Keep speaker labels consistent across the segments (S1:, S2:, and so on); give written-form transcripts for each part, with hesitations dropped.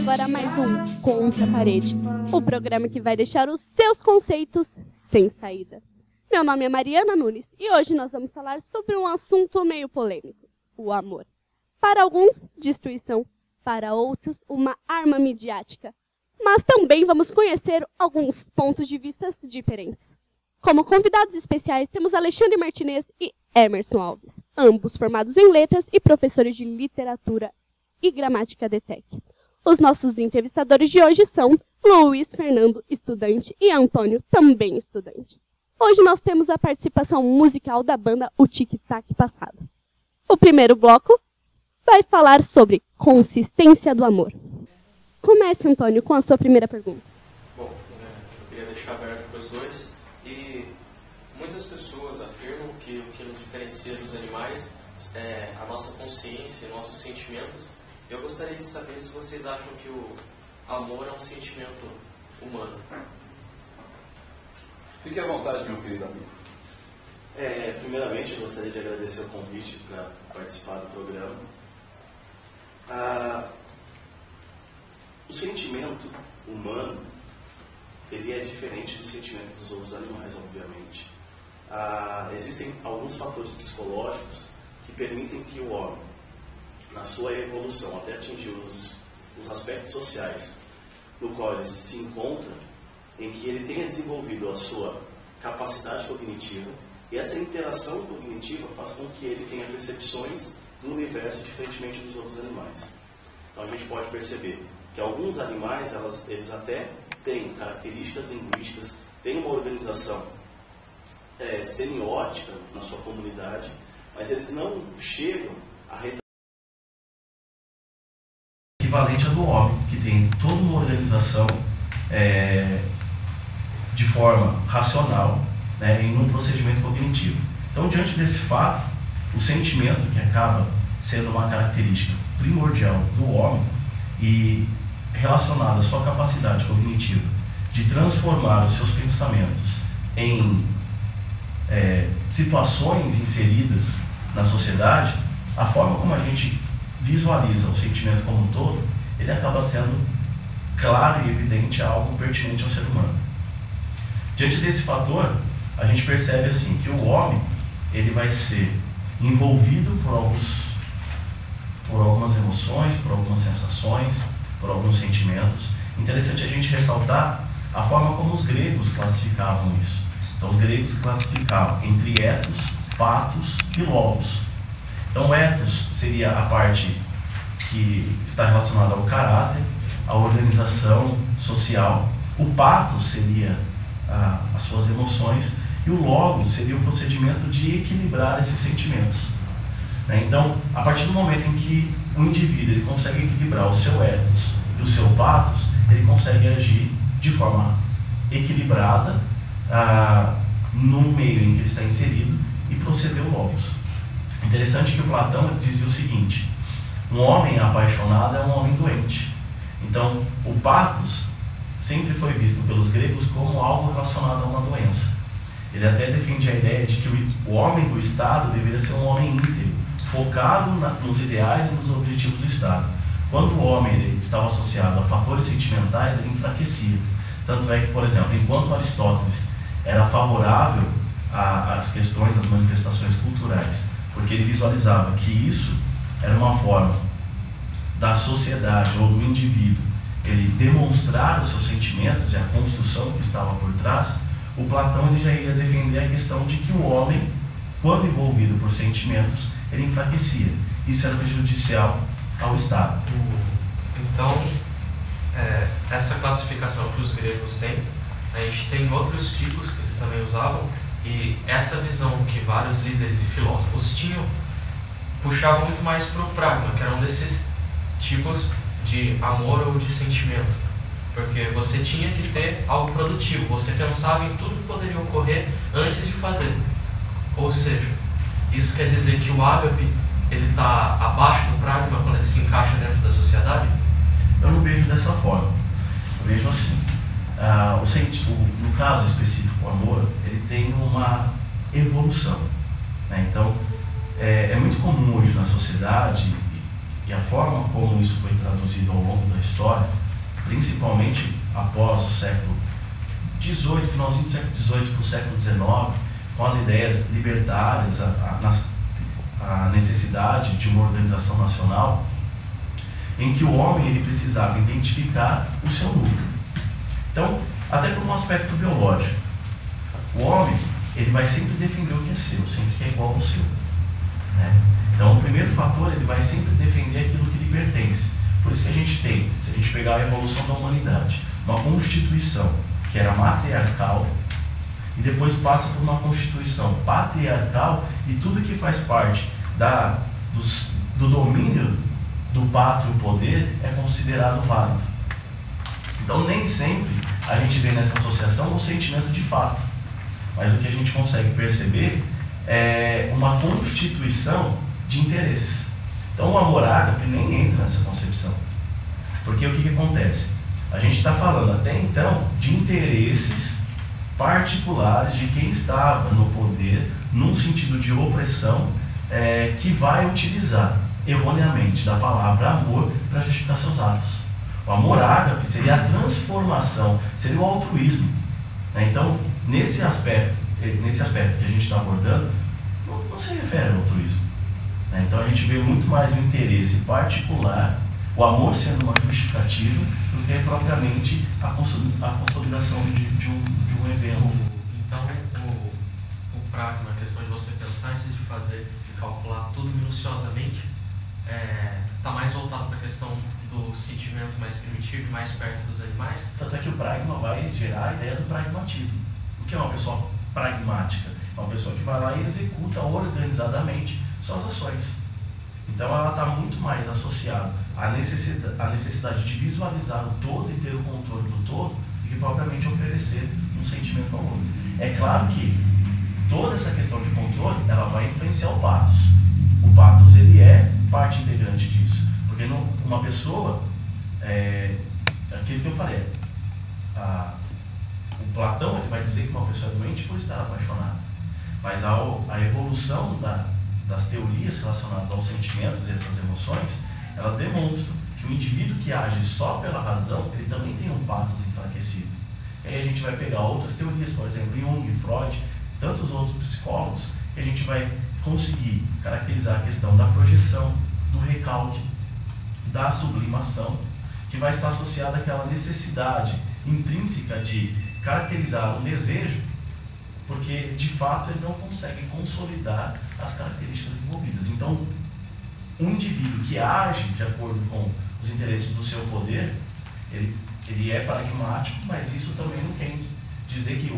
S1: agora mais um Contra a Parede, o programa que vai deixar os seus conceitos sem saída. Meu nome é Mariana Nunes e hoje nós vamos falar sobre um assunto meio polêmico, o amor. Para alguns, destruição, para outros, uma arma midiática. Mas também vamos conhecer alguns pontos de vista diferentes. Como convidados especiais temos Alexandre Martinez e Emerson Alves, ambos formados em letras e professores de literatura e gramática da ETEC. Os nossos entrevistadores de hoje são Luiz Fernando, estudante, e Antônio, também estudante. Hoje nós temos a participação musical da banda O Tic Tac Passado. O primeiro bloco vai falar sobre consistência do amor. Comece, Antônio, com a sua primeira pergunta.
S2: Bom, eu queria deixar aberto para os dois. E muitas pessoas afirmam que o que nos diferencia dos animais é a nossa consciência, nossos sentimentos. Eu gostaria de saber se vocês acham que o amor é um sentimento humano.
S3: Fique à vontade, meu querido amigo.
S4: Primeiramente, eu gostaria de agradecer o convite para participar do programa. O sentimento humano, ele é diferente do sentimento dos outros animais, obviamente. Existem alguns fatores psicológicos que permitem que o homem, na sua evolução, até atingir os aspectos sociais no qual ele se encontra, em que ele tenha desenvolvido a sua capacidade cognitiva, e essa interação cognitiva faz com que ele tenha percepções do universo diferentemente dos outros animais. Então a gente pode perceber que alguns animais, eles até têm características linguísticas, têm uma organização semiótica na sua comunidade, mas eles não chegam a
S5: equivalente a do homem, que tem toda uma organização de forma racional, né, em um procedimento cognitivo. Então, diante desse fato, o sentimento, que acaba sendo uma característica primordial do homem e relacionado à sua capacidade cognitiva de transformar os seus pensamentos em situações inseridas na sociedade, a forma como a gente visualiza o sentimento como um todo, ele acaba sendo claro e evidente, algo pertinente ao ser humano. Diante desse fator, a gente percebe assim que o homem ele vai ser envolvido por algumas emoções, por algumas sensações, por alguns sentimentos. Interessante a gente ressaltar a forma como os gregos classificavam isso. Então, os gregos classificavam entre ethos, pathos e logos. Então, o ethos seria a parte que está relacionada ao caráter, à organização social. O pathos seria as suas emoções, e o logos seria o procedimento de equilibrar esses sentimentos. Então, a partir do momento em que o indivíduo ele consegue equilibrar o seu ethos e o seu pathos, ele consegue agir de forma equilibrada no meio em que ele está inserido e proceder o logos. Interessante que o Platão dizia o seguinte: um homem apaixonado é um homem doente. Então, o pathos sempre foi visto pelos gregos como algo relacionado a uma doença. Ele até defende a ideia de que o homem do Estado deveria ser um homem íntegro, focado nos ideais e nos objetivos do Estado. Quando o homem ele estava associado a fatores sentimentais, ele enfraquecia. Tanto é que, por exemplo, enquanto Aristóteles era favorável às questões, às manifestações culturais, porque ele visualizava que isso era uma forma da sociedade ou do indivíduo ele demonstrar os seus sentimentos e a construção que estava por trás, o Platão ele já ia defender a questão de que o homem, quando envolvido por sentimentos, ele enfraquecia. Isso era prejudicial ao Estado.
S2: Então, essa classificação que os gregos têm, a gente tem outros tipos que eles também usavam, e essa visão que vários líderes e filósofos tinham, puxava muito mais para o pragma, que era um desses tipos de amor ou de sentimento. Porque você tinha que ter algo produtivo, você pensava em tudo que poderia ocorrer antes de fazer. Ou seja, isso quer dizer que o ágape ele está abaixo do pragma quando ele se encaixa dentro da sociedade?
S5: Eu não vejo dessa forma. Eu vejo assim, no caso específico, o amor, ele tem uma evolução, né? Então, é muito comum hoje na sociedade e a forma como isso foi traduzido ao longo da história, principalmente após o século XVIII, finalzinho do século XVIII para o século XIX, com as ideias libertárias, a necessidade de uma organização nacional, em que o homem ele precisava identificar o seu núcleo. Então, até por um aspecto biológico, o homem ele vai sempre defender o que é seu, sempre que é igual ao seu, né? Então, o primeiro fator, ele vai sempre defender aquilo que lhe pertence. Por isso que a gente tem, se a gente pegar a evolução da humanidade, uma constituição que era matriarcal, e depois passa por uma constituição patriarcal, e tudo que faz parte do domínio do pátrio poder é considerado válido. Então, nem sempre a gente vê nessa associação um sentimento de fato, mas o que a gente consegue perceber é uma constituição de interesses. Então, o amor ágape nem entra nessa concepção. Porque o que acontece? A gente está falando até então de interesses particulares de quem estava no poder, num sentido de opressão, que vai utilizar erroneamente da palavra amor para justificar seus atos. O amor ágape seria a transformação, seria o altruísmo, né? Então, nesse aspecto que a gente está abordando, não se refere ao altruísmo, né? Então a gente vê muito mais o interesse particular, o amor sendo uma justificativa, do que propriamente a consolidação de um evento.
S2: Então, o pragma, a questão de você pensar antes de fazer e calcular tudo minuciosamente, está mais voltado para a questão do sentimento mais primitivo, mais perto dos animais.
S5: Tanto é que o pragma vai gerar a ideia do pragmatismo. O que é uma pessoa pragmática? É uma pessoa que vai lá e executa organizadamente suas ações. Então ela está muito mais associada à necessidade de visualizar o todo e ter o controle do todo, do que propriamente oferecer um sentimento ao outro. É claro que toda essa questão de controle, ela vai influenciar o pathos. O pathos, ele é parte integrante disso. Porque uma pessoa, aquilo que eu falei, o Platão ele vai dizer que uma pessoa é doente por estar apaixonada. Mas a evolução das teorias relacionadas aos sentimentos e essas emoções, elas demonstram que o indivíduo que age só pela razão, ele também tem um pathos enfraquecido. E aí a gente vai pegar outras teorias, por exemplo, Jung, Freud, tantos outros psicólogos, que a gente vai conseguir caracterizar a questão da projeção, do recalque, da sublimação, que vai estar associada àquela necessidade intrínseca de caracterizar um desejo, porque de fato ele não consegue consolidar as características envolvidas. Então, um indivíduo que age de acordo com os interesses do seu poder, ele é pragmático, mas isso também não quer dizer que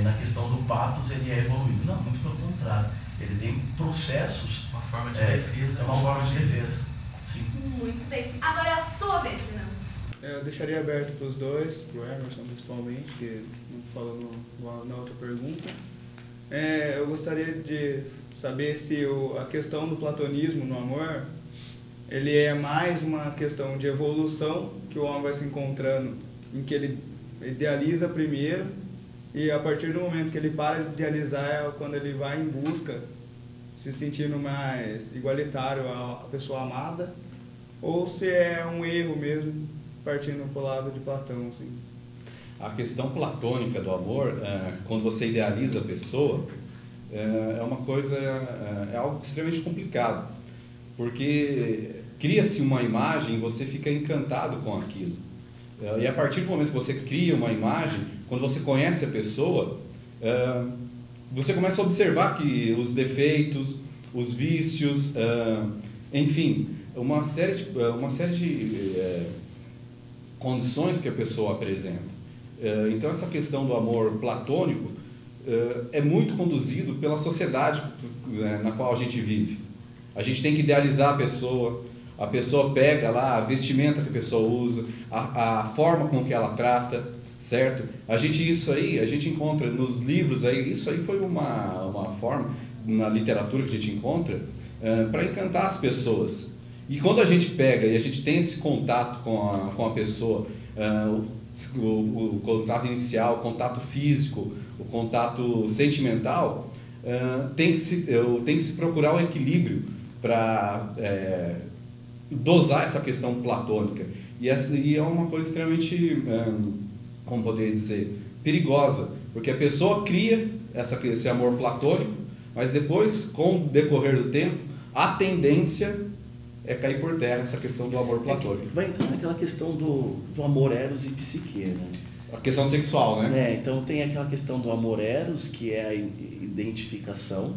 S5: na questão do pathos ele é evoluído. Não, muito pelo contrário. Ele tem processos.
S2: Uma forma de defesa.
S5: É uma forma de defesa. Sim.
S1: Muito bem. Agora é a sua vez, Fernando.
S6: Eu deixaria aberto para os dois, para o Emerson principalmente, que não falou na outra pergunta. Eu gostaria de saber se a questão do platonismo no amor, ele é mais uma questão de evolução que o homem vai se encontrando, em que ele idealiza primeiro, e a partir do momento que ele para de idealizar é quando ele vai em busca, se sentindo mais igualitário à pessoa amada, ou se é um erro mesmo, partindo para o lado de Platão, assim.
S7: A questão platônica do amor, quando você idealiza a pessoa, é uma coisa, é algo extremamente complicado, porque cria-se uma imagem e você fica encantado com aquilo. E a partir do momento que você cria uma imagem, quando você conhece a pessoa, você começa a observar que os defeitos, os vícios, enfim, uma série de condições que a pessoa apresenta. Então essa questão do amor platônico é muito conduzido pela sociedade na qual a gente vive. A gente tem que idealizar a pessoa pega lá a vestimenta que a pessoa usa, a forma com que ela trata, certo? Isso aí a gente encontra nos livros, isso aí foi uma forma na literatura que a gente encontra para encantar as pessoas. E quando a gente pega e a gente tem esse contato com a pessoa, o contato inicial, o contato físico, o contato sentimental, tem que se procurar o equilíbrio para dosar essa questão platônica. E é uma coisa extremamente, como poderia dizer, perigosa, porque a pessoa cria esse amor platônico, mas depois, com o decorrer do tempo, a tendência é cair por terra essa questão do amor platônico.
S5: Vai entrar naquela questão do amor eros e psique, né?
S7: A questão sexual, né?
S5: Então tem aquela questão do amor eros, que é a identificação,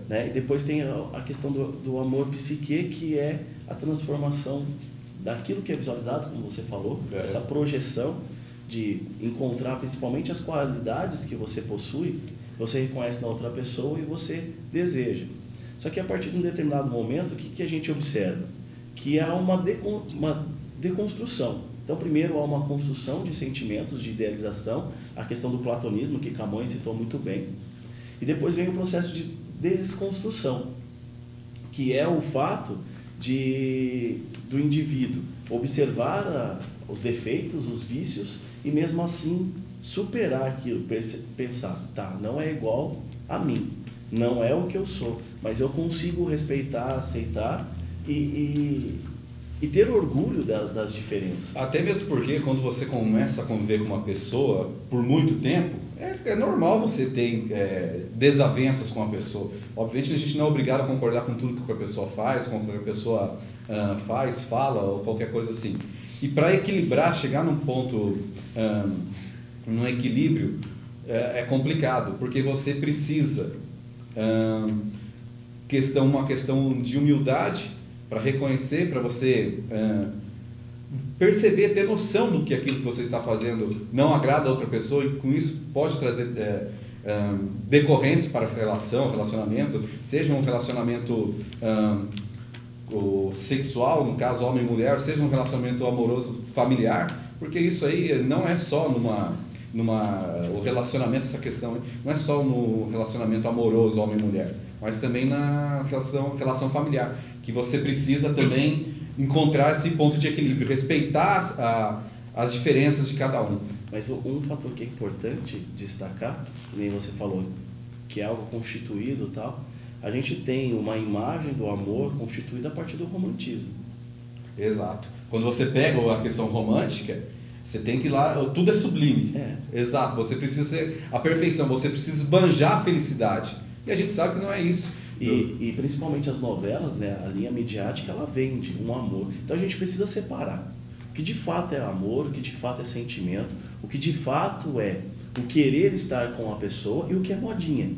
S5: né? E depois tem a questão do amor psique, que é a transformação daquilo que é visualizado, como você falou, essa projeção de encontrar principalmente as qualidades que você possui, você reconhece na outra pessoa e você deseja. Só que a partir de um determinado momento, o que a gente observa? Que há uma deconstrução. Então, primeiro há uma construção de sentimentos, de idealização, a questão do platonismo, que Camões citou muito bem. E depois vem o processo de desconstrução, que é o fato do indivíduo observar os defeitos, os vícios, e mesmo assim superar aquilo, pensar, tá, não é igual a mim, não é o que eu sou, mas eu consigo respeitar, aceitar e ter orgulho das diferenças.
S7: Até mesmo porque quando você começa a conviver com uma pessoa por muito tempo, é normal você ter desavenças com a pessoa. Obviamente a gente não é obrigado a concordar com tudo que a pessoa faz, com o que a pessoa fala ou qualquer coisa assim. E para equilibrar, chegar num ponto, num equilíbrio, é complicado, porque você precisa uma questão de humildade para reconhecer, para você perceber, ter noção do que aquilo que você está fazendo não agrada a outra pessoa, e com isso pode trazer decorrência para relacionamento, seja um relacionamento sexual, no caso homem e mulher, seja um relacionamento amoroso familiar, porque isso aí não é só o relacionamento, essa questão não é só no relacionamento amoroso homem e mulher, mas também na relação familiar, que você precisa também encontrar esse ponto de equilíbrio, respeitar as diferenças de cada um.
S5: Mas um fator que é importante destacar, que nem você falou, que é algo constituído e tal, a gente tem uma imagem do amor constituída a partir do romantismo.
S7: Exato. Quando você pega a questão romântica, você tem que ir lá, tudo é sublime. Exato. Você precisa ser a perfeição, você precisa esbanjar a felicidade. E a gente sabe que não é isso.
S5: E principalmente as novelas, né, a linha midiática, ela vende um amor. Então a gente precisa separar o que de fato é amor, o que de fato é sentimento, o que de fato é o querer estar com a pessoa e o que é modinha.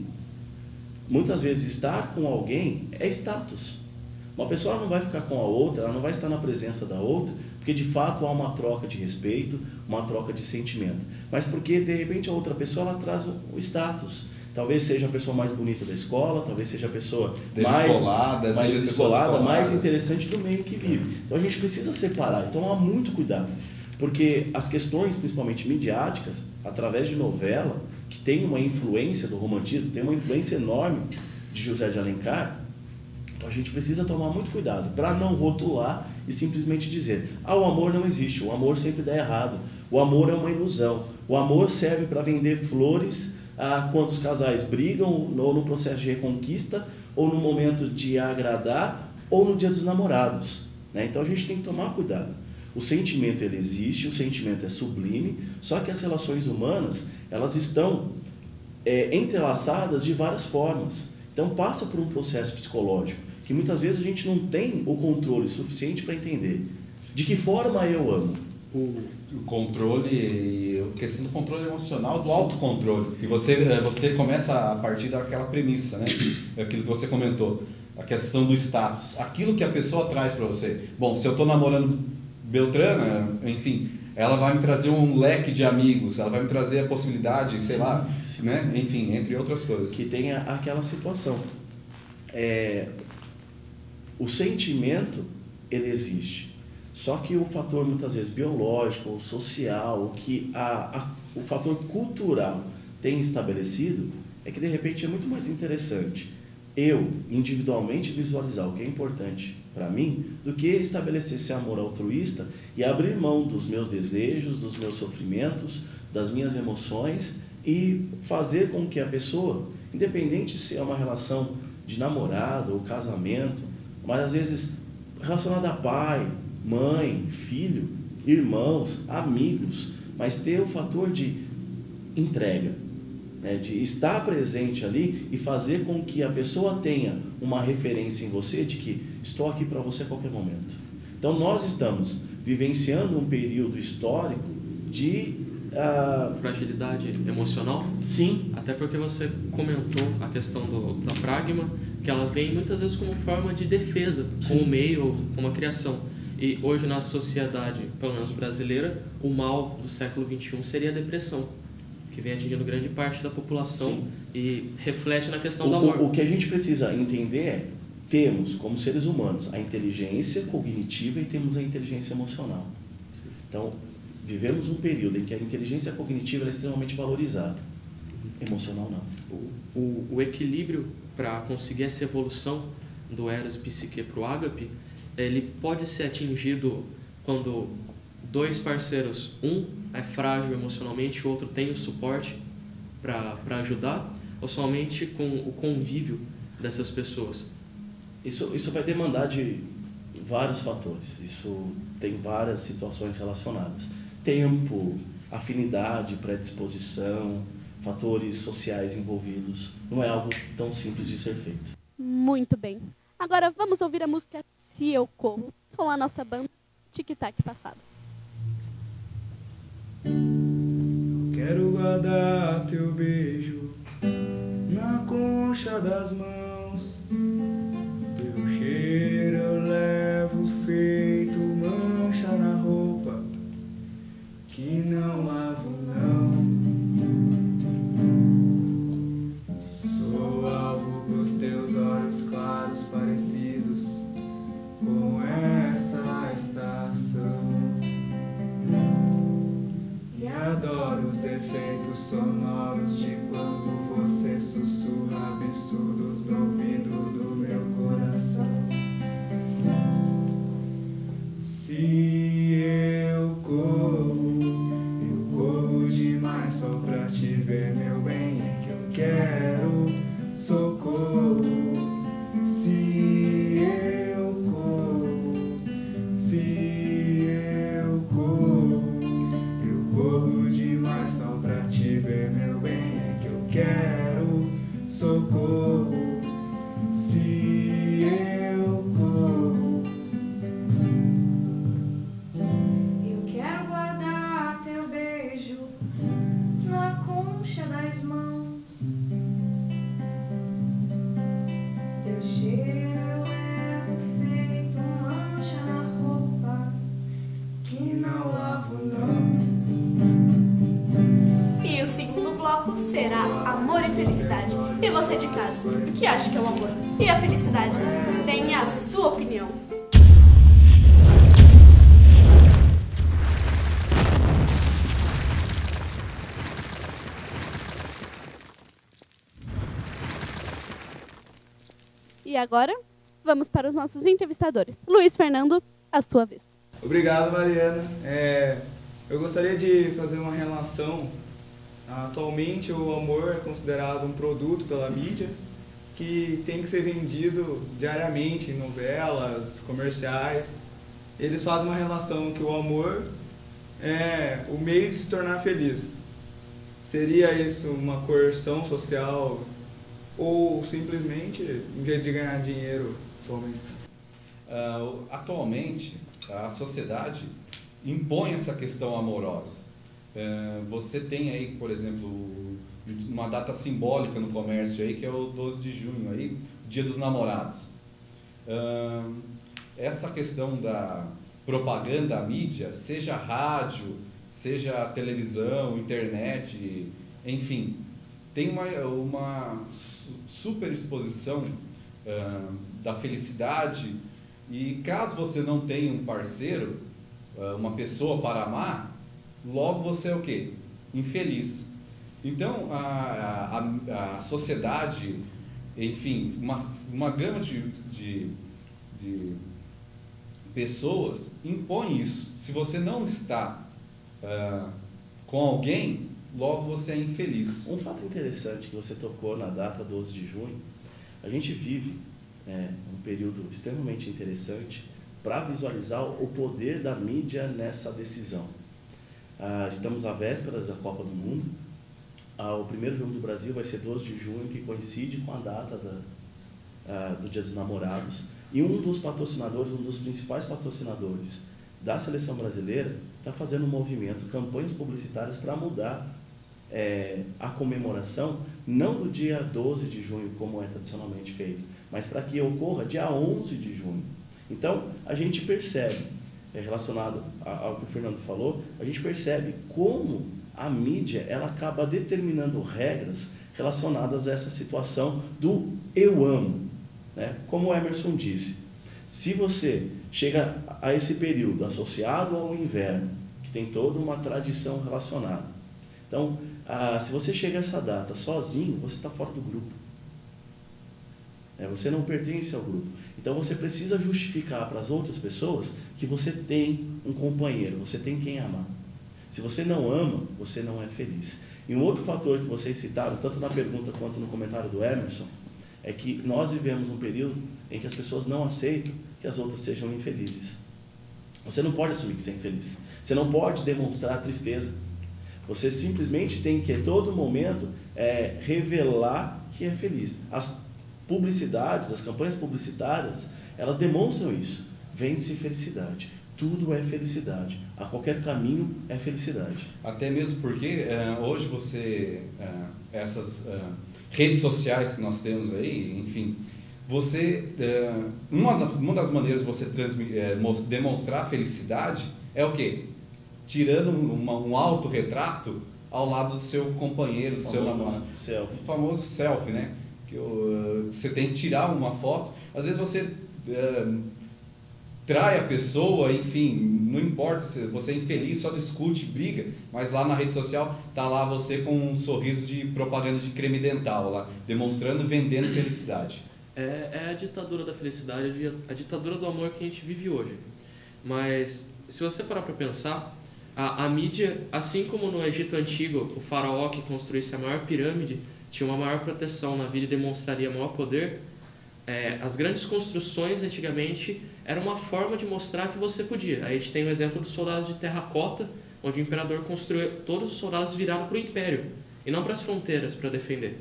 S5: Muitas vezes estar com alguém é status. Uma pessoa não vai ficar com a outra, ela não vai estar na presença da outra, porque de fato há uma troca de respeito, uma troca de sentimento. Mas porque de repente a outra pessoa ela traz o status. Talvez seja a pessoa mais bonita da escola, talvez seja a pessoa mais descolada, mais interessante do meio que vive. Então a gente precisa separar, então há muito cuidado. Porque as questões, principalmente midiáticas, através de novela, que tem uma influência do romantismo, tem uma influência enorme de José de Alencar, então a gente precisa tomar muito cuidado para não rotular e simplesmente dizer: o amor não existe, o amor sempre dá errado, o amor é uma ilusão, o amor serve para vender flores quando os casais brigam, ou no processo de reconquista, ou no momento de agradar, ou no dia dos namorados, né? Então a gente tem que tomar cuidado. O sentimento ele existe, o sentimento é sublime, só que as relações humanas elas estão entrelaçadas de várias formas. Então passa por um processo psicológico, que muitas vezes a gente não tem o controle suficiente para entender de que forma eu amo.
S7: O controle, a questão do controle emocional, do autocontrole. E você começa a partir daquela premissa, né? Aquilo que você comentou, a questão do status. Aquilo que a pessoa traz para você. Bom, se eu estou namorando Beltrana, enfim, ela vai me trazer um leque de amigos, ela vai me trazer a possibilidade, sei lá, né? Enfim, entre outras coisas.
S5: Que tem aquela situação. O sentimento, ele existe. Só que o fator, muitas vezes, biológico ou social, o que o fator cultural tem estabelecido, é que, de repente, é muito mais interessante eu, individualmente, visualizar o que é importante para mim, do que estabelecer esse amor altruísta e abrir mão dos meus desejos, dos meus sofrimentos, das minhas emoções e fazer com que a pessoa, independente se é uma relação de namorado ou casamento, mas às vezes relacionado a pai, mãe, filho, irmãos, amigos, mas ter o fator de entrega, né, de estar presente ali e fazer com que a pessoa tenha uma referência em você de que estou aqui para você a qualquer momento. Então nós estamos vivenciando um período histórico de
S2: fragilidade emocional?
S5: Sim.
S2: Até porque você comentou a questão da pragma, que ela vem muitas vezes como forma de defesa, com o meio, com a criação. E hoje na sociedade, pelo menos brasileira, o mal do século XXI seria a depressão, que vem atingindo grande parte da população. Sim. E reflete na questão do amor.
S5: O que a gente precisa entender é, temos como seres humanos a inteligência cognitiva e temos a inteligência emocional. Sim. Então, vivemos um período em que a inteligência cognitiva é extremamente valorizada, emocional não.
S2: O equilíbrio para conseguir essa evolução do Eros e Psique para o Ágape, ele pode ser atingido quando dois parceiros, um é frágil emocionalmente, o outro tem o suporte para ajudar, ou somente com o convívio dessas pessoas?
S5: Isso vai demandar de vários fatores, isso tem várias situações relacionadas. Tempo, afinidade, predisposição, fatores sociais envolvidos. Não é algo tão simples de ser feito.
S1: Muito bem. Agora vamos ouvir a música Se Eu Corro, com a nossa banda Tic Tac Passado.
S6: Quero guardar teu beijo na concha das mãos. Teu cheiro eu levo feito mancha na roupa que não lavo não. Sou alvo pros teus olhos claros parecidos com essa estação. E adoro os efeitos sonoros de quando você sussurra absurdos no ouvido do meu coração. Se eu corro demais só pra te ver, meu bem, é que eu quero socorro. Se eu corro demais só pra te ver, meu bem, é que eu quero socorro. Se eu corro,
S8: eu quero guardar teu beijo na concha das mãos. Teu cheiro eu levo feito mancha na roupa que não lavo não.
S1: E o segundo bloco será amor e felicidade. E você de casa, que acha que é o amor e a felicidade? Tenha a sua opinião. E agora, vamos para os nossos entrevistadores. Luiz Fernando, a sua vez.
S6: Obrigado, Mariana. Eu gostaria de fazer uma relação. Atualmente, o amor é considerado um produto pela mídia que tem que ser vendido diariamente em novelas, comerciais. Eles fazem uma relação que o amor é o meio de se tornar feliz. Seria isso uma coerção social ou simplesmente em vez de ganhar dinheiro atualmente?
S7: Atualmente, a sociedade impõe essa questão amorosa. Você tem aí, por exemplo, uma data simbólica no comércio aí, que é o 12 de junho, aí, Dia dos Namorados. Essa questão da propaganda, a mídia, seja rádio, seja televisão, internet, enfim, tem uma super exposição da felicidade, e caso você não tenha um parceiro, uma pessoa para amar, logo você é o quê? Infeliz. Então, a sociedade, enfim, uma gama de pessoas impõe isso. Se você não está com alguém, logo você é infeliz.
S5: Um fato interessante que você tocou na data 12 de junho, a gente vive um período extremamente interessante para visualizar o poder da mídia nessa decisão. Estamos à vésperas da Copa do Mundo. O primeiro jogo do Brasil vai ser 12 de junho, que coincide com a data do Dia dos Namorados. E um dos patrocinadores, um dos principais patrocinadores da seleção brasileira, está fazendo um movimento, campanhas publicitárias para mudar a comemoração, não do dia 12 de junho, como é tradicionalmente feito, mas para que ocorra dia 11 de junho. Então, a gente percebe, relacionado ao que o Fernando falou, a gente percebe como a mídia ela acaba determinando regras relacionadas a essa situação do eu amo. Né? Como o Emerson disse, se você chega a esse período associado ao inverno, que tem toda uma tradição relacionada, então, se você chega a essa data sozinho, você está fora do grupo. Você não pertence ao grupo. Então, você precisa justificar para as outras pessoas que você tem um companheiro, você tem quem amar. Se você não ama, você não é feliz. E um outro fator que vocês citaram, tanto na pergunta quanto no comentário do Emerson, é que nós vivemos um período em que as pessoas não aceitam que as outras sejam infelizes. Você não pode assumir que você é infeliz. Você não pode demonstrar tristeza. Você simplesmente tem que, a todo momento, revelar que é feliz. As publicidades, as campanhas publicitárias, elas demonstram isso. Vende-se felicidade. Tudo é felicidade. A qualquer caminho é felicidade.
S7: Até mesmo porque hoje você, essas redes sociais que nós temos aí, enfim, você, uma das maneiras de você demonstrar felicidade é o quê? Tirando um autorretrato ao lado do seu companheiro, do seu namorado.
S5: Selfie.
S7: O famoso selfie, né? Que você tem que tirar uma foto. Às vezes você trai a pessoa, enfim, não importa se você é infeliz, só discute, briga, mas lá na rede social tá lá você com um sorriso de propaganda de creme dental lá, demonstrando, vendendo felicidade.
S2: É a ditadura da felicidade, a ditadura do amor que a gente vive hoje. Mas se você parar para pensar, a mídia, assim como no Egito Antigo, o faraó que construísse a maior pirâmide tinha uma maior proteção na vida e demonstraria maior poder, as grandes construções antigamente eram uma forma de mostrar que você podia. Aí a gente tem o exemplo dos soldados de terracota, onde o imperador construiu, todos os soldados viraram para o império e não para as fronteiras para defender.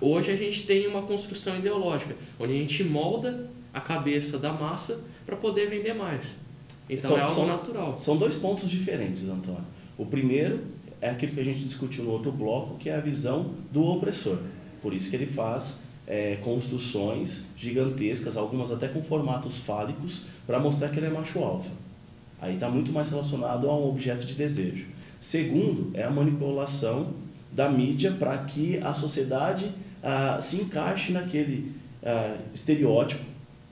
S2: Hoje a gente tem uma construção ideológica, onde a gente molda a cabeça da massa para poder vender mais. Então é algo natural.
S5: São dois pontos diferentes, Antônio. O primeiro é aquilo que a gente discutiu no outro bloco, que é a visão do opressor. Por isso que ele faz construções gigantescas, algumas até com formatos fálicos, para mostrar que ele é macho alfa. Aí está muito mais relacionado a um objeto de desejo. Segundo, é a manipulação da mídia para que a sociedade se encaixe naquele estereótipo,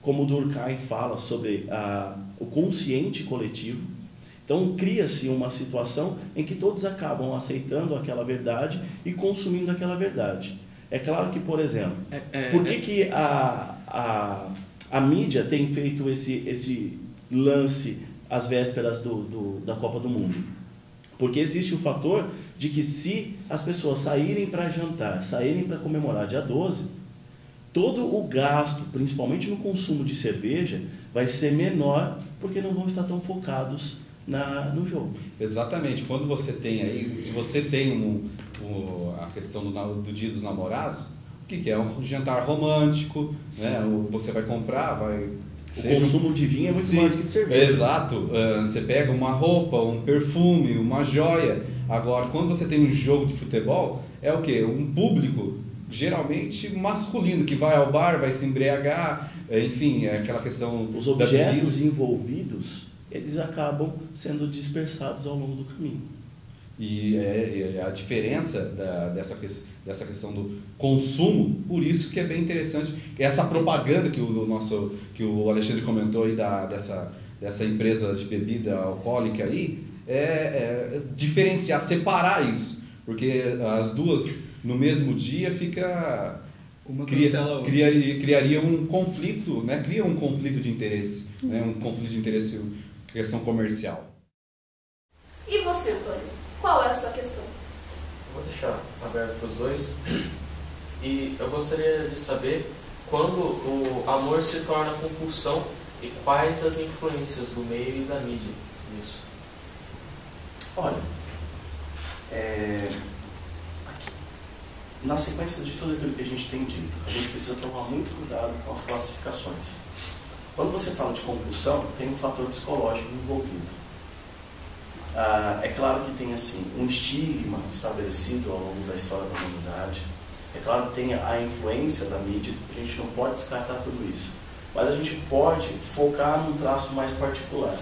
S5: como o Durkheim fala sobre o consciente coletivo. Então, cria-se uma situação em que todos acabam aceitando aquela verdade e consumindo aquela verdade. É claro que, por exemplo, por que a mídia tem feito esse lance às vésperas da Copa do Mundo? Porque existe o fator de que se as pessoas saírem para jantar, saírem para comemorar dia 12, todo o gasto, principalmente no consumo de cerveja, vai ser menor porque não vão estar tão focados no jogo.
S7: Exatamente. Quando você tem aí, se você tem a questão do Dia dos Namorados, o que é? Um jantar romântico, né? Você vai comprar,
S5: O consumo de vinho é muito maior do que de cerveja.
S7: Exato. Você pega uma roupa, um perfume, uma joia. Agora, quando você tem um jogo de futebol, é o quê? Um público geralmente masculino, que vai ao bar, vai se embriagar, enfim, é aquela questão...
S5: Os objetos envolvidos, eles acabam sendo dispersados ao longo do caminho.
S7: E a diferença dessa questão do consumo, por isso que é bem interessante. Essa propaganda que o Alexandre comentou aí dessa empresa de bebida alcoólica aí, diferenciar, separar isso. Porque as duas no mesmo dia criaria um conflito, né? Cria um conflito de interesse, né? Um conflito de interesse, questão comercial.
S1: E você, Antônio? Qual é a sua questão?
S2: Vou deixar aberto para os dois. E eu gostaria de saber quando o amor se torna compulsão e quais as influências do meio e da mídia nisso?
S4: Olha, na sequência de tudo aquilo que a gente tem dito, a gente precisa tomar muito cuidado com as classificações. Quando você fala de compulsão, tem um fator psicológico envolvido. É claro que tem assim, um estigma estabelecido ao longo da história da humanidade. É claro que tem a influência da mídia, a gente não pode descartar tudo isso. Mas a gente pode focar num traço mais particular.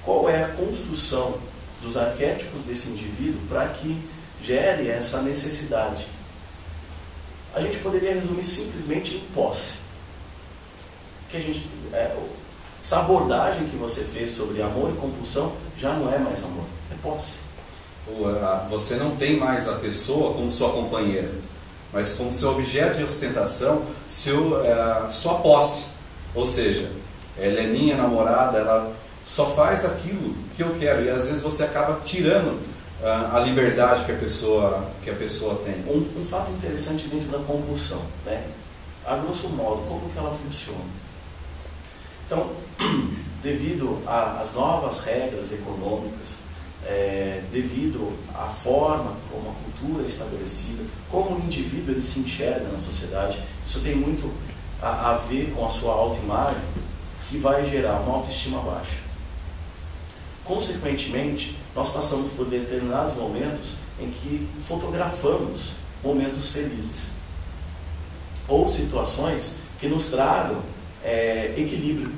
S4: Qual é a construção dos arquétipos desse indivíduo para que gere essa necessidade? A gente poderia resumir simplesmente em posse. Essa abordagem que você fez sobre amor e compulsão já não é mais amor, é posse.
S7: Você não tem mais a pessoa como sua companheira, mas como seu objeto de ostentação, sua posse. Ou seja, ela é minha namorada, ela só faz aquilo que eu quero, e às vezes você acaba tirando a liberdade que a pessoa tem.
S4: Um fato interessante dentro da compulsão, né? A grosso modo, como que ela funciona? Então, devido às novas regras econômicas, devido à forma como a cultura é estabelecida, como o indivíduo ele se enxerga na sociedade, isso tem muito a ver com a sua autoimagem, que vai gerar uma autoestima baixa. Consequentemente, nós passamos por determinados momentos em que fotografamos momentos felizes ou situações que nos tragam equilíbrio,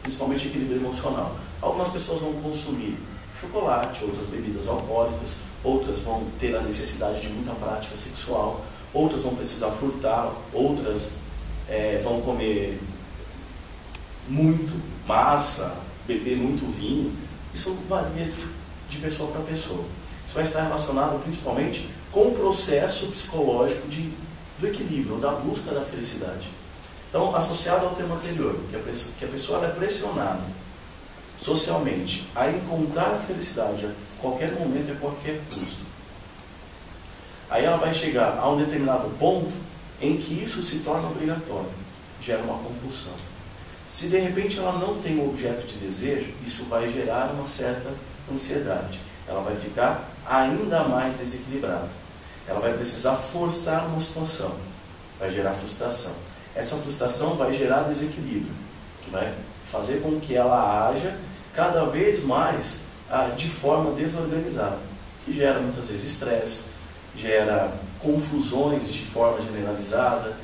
S4: principalmente equilíbrio emocional. Algumas pessoas vão consumir chocolate, outras bebidas alcoólicas, outras vão ter a necessidade de muita prática sexual, outras vão precisar furtar, outras vão comer muito massa, beber muito vinho. Isso varia de pessoa para pessoa. Isso vai estar relacionado principalmente com o processo psicológico do equilíbrio, da busca da felicidade. Então, associado ao tema anterior, que a pessoa é pressionada socialmente a encontrar a felicidade a qualquer momento e a qualquer custo. Aí ela vai chegar a um determinado ponto em que isso se torna obrigatório, gera uma compulsão. Se de repente ela não tem um objeto de desejo, isso vai gerar uma certa ansiedade. Ela vai ficar ainda mais desequilibrada. Ela vai precisar forçar uma situação, vai gerar frustração. Essa frustração vai gerar desequilíbrio, que vai fazer com que ela haja cada vez mais de forma desorganizada, que gera muitas vezes estresse, gera confusões de forma generalizada.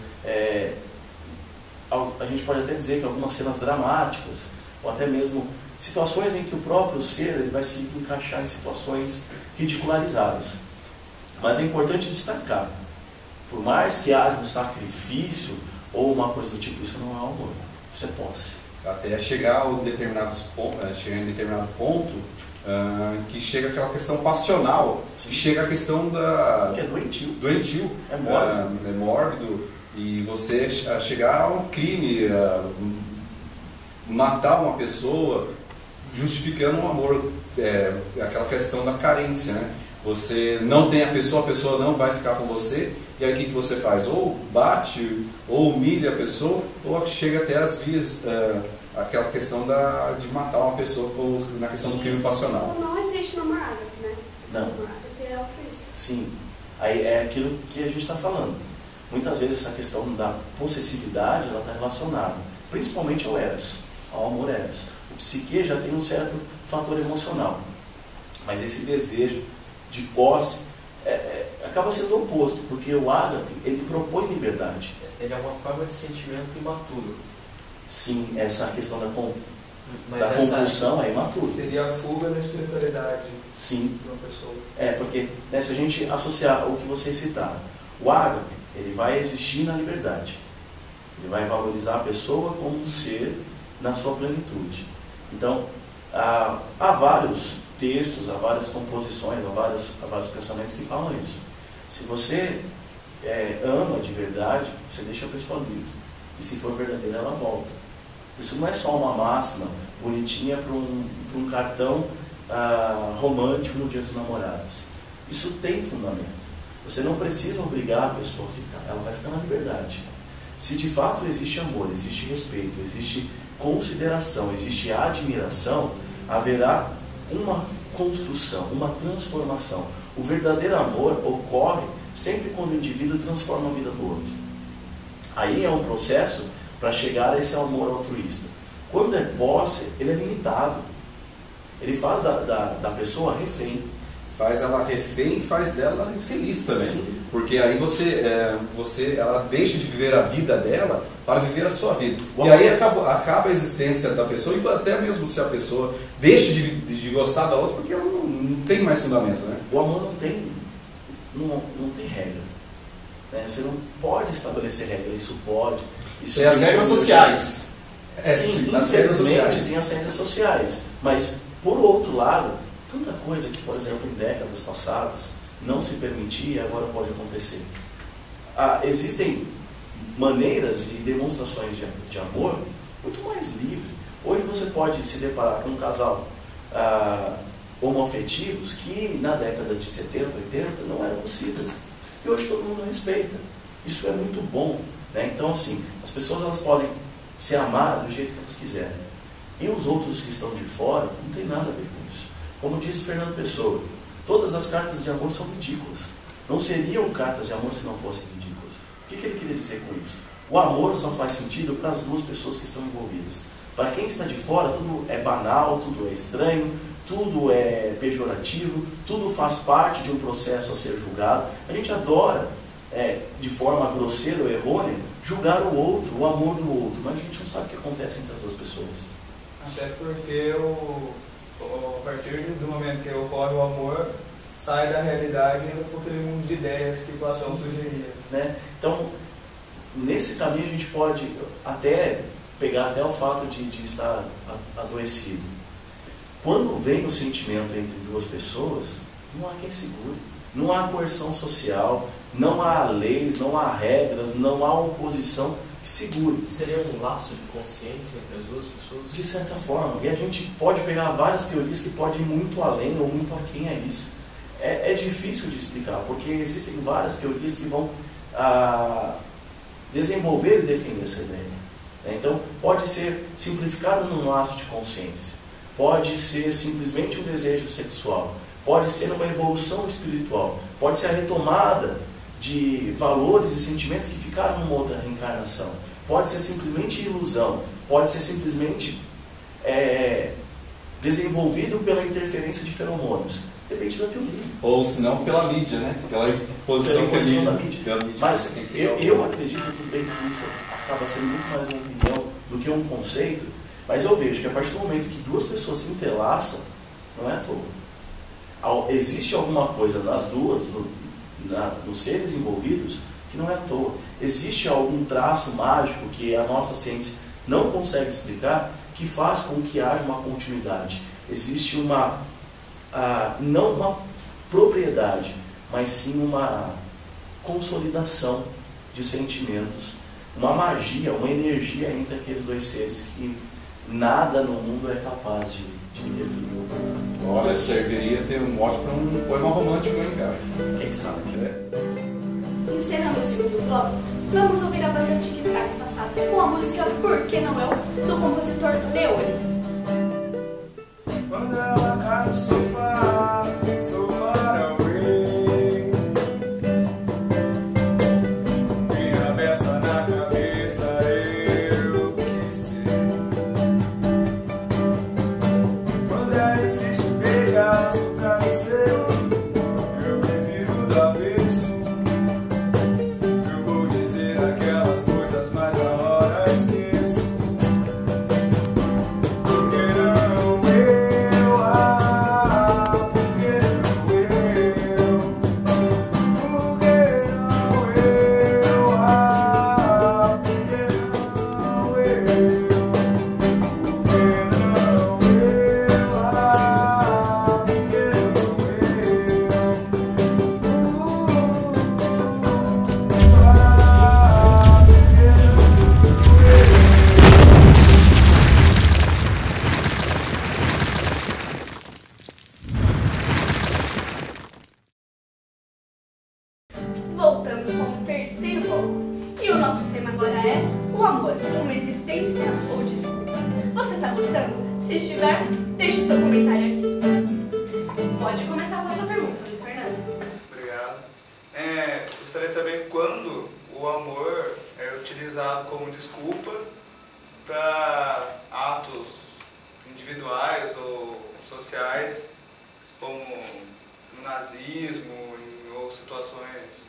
S4: A gente pode até dizer que algumas cenas dramáticas, ou até mesmo situações em que o próprio ser ele vai se encaixar em situações ridicularizadas. Mas é importante destacar, por mais que haja um sacrifício ou uma coisa do tipo, isso não é amor, isso é posse.
S7: Até chegar em determinado ponto que chega aquela questão passional, que chega a questão
S4: que é
S7: doentio,
S4: é
S7: mórbido, e você chegar a um crime, matar uma pessoa, justificando um amor, aquela questão da carência, né? Você não tem a pessoa não vai ficar com você, e aí o que você faz? Ou bate, ou humilha a pessoa, ou chega até às vezes aquela questão de matar uma pessoa na questão do crime passional.
S1: Não existe namorada, né?
S4: Não.
S1: Namorada é o que?
S4: Sim. Aí é aquilo que a gente está falando. Muitas vezes essa questão da possessividade ela está relacionada, principalmente ao eros, ao amor eros. O psique já tem um certo fator emocional, mas esse desejo de posse acaba sendo o oposto, porque o ágape ele propõe liberdade.
S2: Ele é uma forma de sentimento imaturo.
S4: Sim, essa questão da compulsão é imatura.
S6: Seria a fuga da espiritualidade.
S4: Sim.
S6: De uma pessoa.
S4: Porque se a gente associar o que vocês citaram, o ágape ele vai existir na liberdade. Ele vai valorizar a pessoa como um ser na sua plenitude. Então, há vários textos, há várias composições, há vários pensamentos que falam isso. Se você ama de verdade, você deixa a pessoa livre. E se for verdadeira, ela volta. Isso não é só uma máxima bonitinha para um cartão romântico no Dia dos Namorados. Isso tem fundamento. Você não precisa obrigar a pessoa a ficar, ela vai ficar na liberdade. Se de fato existe amor, existe respeito, existe consideração, existe admiração, haverá uma construção, uma transformação. O verdadeiro amor ocorre sempre quando o indivíduo transforma a vida do outro. Aí é um processo para chegar a esse amor altruísta. Quando é posse, ele é limitado. Ele faz da pessoa refém.
S7: Faz ela refém e faz dela infeliz também.
S4: Sim.
S7: Porque aí ela deixa de viver a vida dela para viver a sua vida.
S4: O
S7: e
S4: amor...
S7: aí acaba a existência da pessoa, e até mesmo se a pessoa deixa de gostar da outra, porque ela não tem mais fundamento, né?
S4: O amor não tem regra. Né? Você não pode estabelecer regra, isso pode. Isso
S7: tem as regras sociais.
S4: Sim, infelizmente tem as regras sociais. Mas, por outro lado, tanta coisa que, por exemplo, em décadas passadas não se permitia e agora pode acontecer. Existem maneiras e demonstrações de amor muito mais livre. Hoje você pode se deparar com um casal homoafetivos que na década de 70, 80 não era possível. E hoje todo mundo respeita. Isso é muito bom. Né? Então, assim, as pessoas elas podem se amar do jeito que elas quiserem. E os outros que estão de fora não tem nada a ver com isso. Como disse o Fernando Pessoa, todas as cartas de amor são ridículas. Não seriam cartas de amor se não fossem ridículas. O que ele queria dizer com isso? O amor só faz sentido para as duas pessoas que estão envolvidas. Para quem está de fora, tudo é banal, tudo é estranho, tudo é pejorativo, tudo faz parte de um processo a ser julgado. A gente adora, de forma grosseira ou errônea, julgar o outro, o amor do outro, mas a gente não sabe o que acontece entre as duas pessoas.
S6: Até porque a partir do momento que ocorre o amor, sai da realidade e entra por aquele mundo de ideias que Platão sugeria.
S4: Né? Então, nesse caminho a gente pode até pegar até o fato de estar adoecido. Quando vem o sentimento entre duas pessoas, não há quem segure. Não há coerção social, não há leis, não há regras, não há oposição que segure.
S2: Seria um laço de consciência entre as duas pessoas?
S4: De certa forma. E a gente pode pegar várias teorias que podem ir muito além ou muito aquém a isso. É difícil de explicar, porque existem várias teorias que vão desenvolver e defender essa ideia. Então, pode ser simplificado num laço de consciência. Pode ser simplesmente um desejo sexual. Pode ser uma evolução espiritual. Pode ser a retomada de valores e sentimentos que ficaram numa outra reencarnação. Pode ser simplesmente ilusão. Pode ser simplesmente desenvolvido pela interferência de feromônios. Depende da teoria.
S7: Ou se não, pela mídia, né? Pela imposição
S4: da mídia. Mas eu acredito que isso acaba sendo muito mais uma opinião do que um conceito. Mas eu vejo que a partir do momento que duas pessoas se entrelaçam, não é à toa. Existe alguma coisa nas duas, nos seres envolvidos, que não é à toa. Existe algum traço mágico que a nossa ciência não consegue explicar, que faz com que haja uma continuidade. Existe não uma propriedade, mas sim uma consolidação de sentimentos, uma magia, uma energia entre aqueles dois seres que nada no mundo é capaz de interferir.
S7: Olha, serviria ter um mote para um poema romântico, hein, cara?
S4: Quem sabe?
S9: Encerrando o segundo bloco, vamos ouvir a banda Tic Tac passada com a música Por Que Não Eu, do compositor Leone.
S6: Quando ela cai no sofá, so far away, minha beça na cabeça, eu que sei. Quando ela insiste em beijar o travesseiro, eu me viro do avesso. Eu vou dizer aquelas coisas, mas na hora esqueço.
S9: resistência ou desculpa? Você tá gostando? Se estiver, deixe seu comentário aqui. Pode começar com a sua pergunta, Luiz Fernando.
S6: Obrigado. Gostaria de saber quando o amor é utilizado como desculpa para atos individuais ou sociais, como no nazismo ou situações